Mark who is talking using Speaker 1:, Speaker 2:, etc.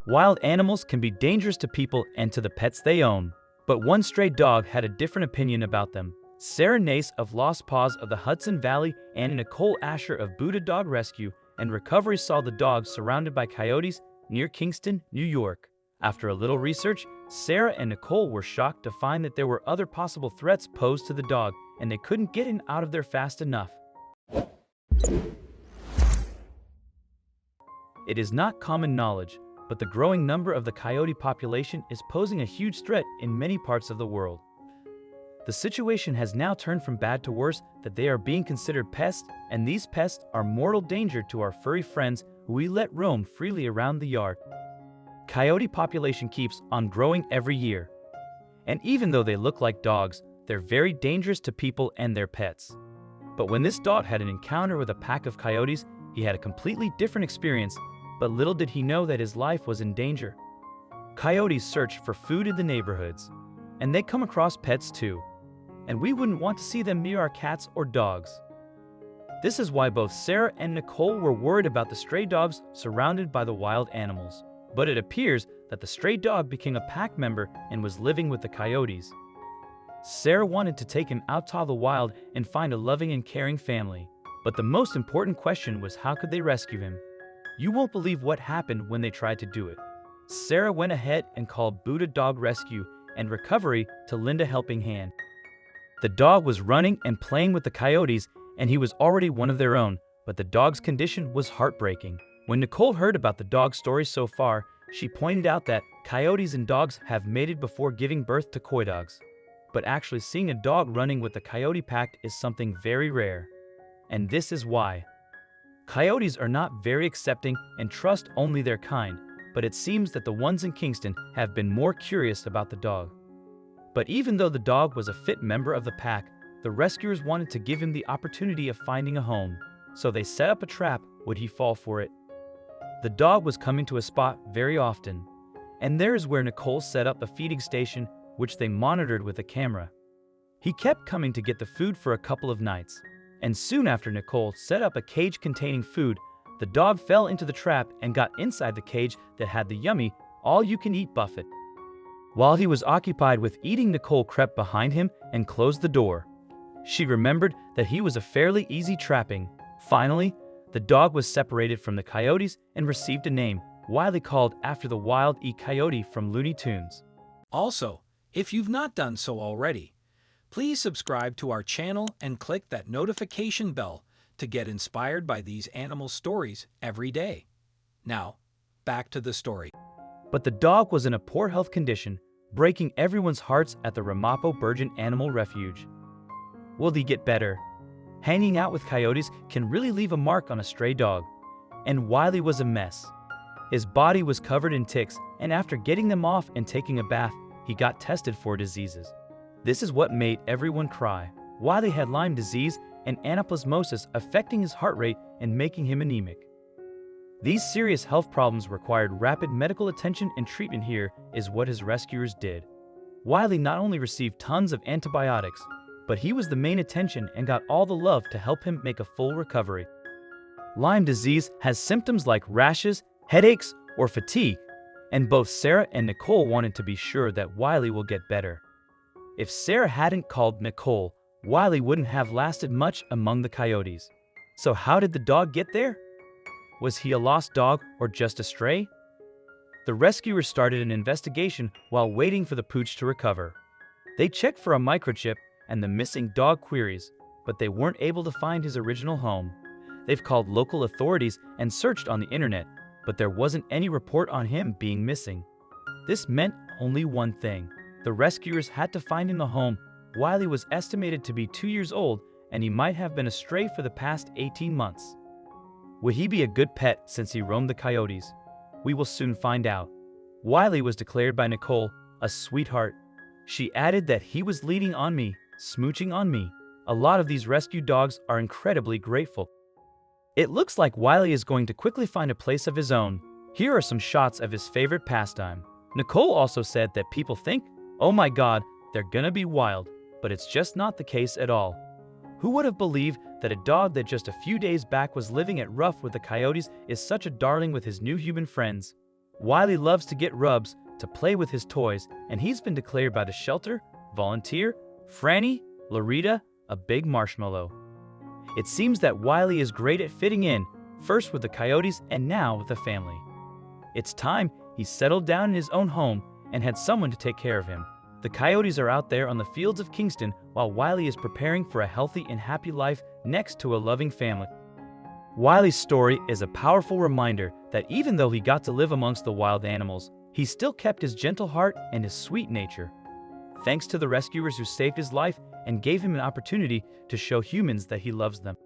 Speaker 1: Wild animals can be dangerous to people and to the pets they own. But one stray dog had a different opinion about them. Sarah Nace of Lost Paws of the Hudson Valley and Nicole Asher of Buddha Dog Rescue and Recovery saw the dog surrounded by coyotes near Kingston, New York. After a little research, Sarah and Nicole were shocked to find that there were other possible threats posed to the dog, and they couldn't get it out of there fast enough. It is not common knowledge, but the growing number of the coyote population is posing a huge threat in many parts of the world. The situation has now turned from bad to worse that they are being considered pests, and these pests are mortal danger to our furry friends who we let roam freely around the yard. Coyote population keeps on growing every year. And even though they look like dogs, they're very dangerous to people and their pets. But when this dog had an encounter with a pack of coyotes, he had a completely different experience, but little did he know that his life was in danger. Coyotes search for food in the neighborhoods, and they come across pets too. And we wouldn't want to see them near our cats or dogs. This is why both Sarah and Nicole were worried about the stray dogs surrounded by the wild animals. But it appears that the stray dog became a pack member and was living with the coyotes. Sarah wanted to take him out to the wild and find a loving and caring family. But the most important question was, how could they rescue him? You won't believe what happened when they tried to do it. Sarah went ahead and called Buddha Dog Rescue and Recovery to lend a helping hand. The dog was running and playing with the coyotes, and he was already one of their own, but the dog's condition was heartbreaking. When Nicole heard about the dog's story so far, she pointed out that coyotes and dogs have mated before giving birth to coy dogs. But actually seeing a dog running with a coyote pack is something very rare. And this is why. Coyotes are not very accepting and trust only their kind, but it seems that the ones in Kingston have been more curious about the dog. But even though the dog was a fit member of the pack, the rescuers wanted to give him the opportunity of finding a home. So they set up a trap. Would he fall for it? The dog was coming to a spot very often, and there is where Nicole set up a feeding station, which they monitored with a camera. He kept coming to get the food for a couple of nights, and soon after Nicole set up a cage containing food, the dog fell into the trap and got inside the cage that had the yummy, all-you-can-eat buffet. While he was occupied with eating, Nicole crept behind him and closed the door. She remembered that he was a fairly easy trapping. Finally, the dog was separated from the coyotes and received a name, widely called after the Wild E. Coyote from Looney Tunes.
Speaker 2: Also, if you've not done so already, please subscribe to our channel and click that notification bell to get inspired by these animal stories every day. Now, back to the story.
Speaker 1: But the dog was in a poor health condition, breaking everyone's hearts at the Ramapo Virgin Animal Refuge. Will he get better? Hanging out with coyotes can really leave a mark on a stray dog. And Wiley was a mess. His body was covered in ticks, and after getting them off and taking a bath, he got tested for diseases. This is what made everyone cry. Wiley had Lyme disease and anaplasmosis, affecting his heart rate and making him anemic. These serious health problems required rapid medical attention, and treatment. Here is what his rescuers did. Wiley not only received tons of antibiotics, but he was the main attention and got all the love to help him make a full recovery. Lyme disease has symptoms like rashes, headaches, or fatigue, and both Sarah and Nicole wanted to be sure that Wiley will get better. If Sarah hadn't called Nicole, Wiley wouldn't have lasted much among the coyotes. So how did the dog get there? Was he a lost dog or just a stray? The rescuers started an investigation while waiting for the pooch to recover. They checked for a microchip and the missing dog queries, but they weren't able to find his original home. They've called local authorities and searched on the internet, but there wasn't any report on him being missing. This meant only one thing. The rescuers had to find him a home. Wiley was estimated to be 2 years old, and he might have been a stray for the past 18 months. Would he be a good pet since he roamed the coyotes? We will soon find out. Wiley was declared by Nicole a sweetheart. She added that he was leaning on me, smooching on me. A lot of these rescue dogs are incredibly grateful. It looks like Wiley is going to quickly find a place of his own. Here are some shots of his favorite pastime. Nicole also said that people think, oh my god, they're gonna be wild, but it's just not the case at all. Who would have believed that a dog that just a few days back was living at rough with the coyotes is such a darling with his new human friends? Wiley loves to get rubs, to play with his toys, and he's been declared by the shelter, volunteer, Franny, Loretta, a big marshmallow. It seems that Wiley is great at fitting in, first with the Coyotes and now with the family. It's time he settled down in his own home and had someone to take care of him. The Coyotes are out there on the fields of Kingston while Wiley is preparing for a healthy and happy life next to a loving family. Wiley's story is a powerful reminder that even though he got to live amongst the wild animals, he still kept his gentle heart and his sweet nature. Thanks to the rescuers who saved his life and gave him an opportunity to show humans that he loves them.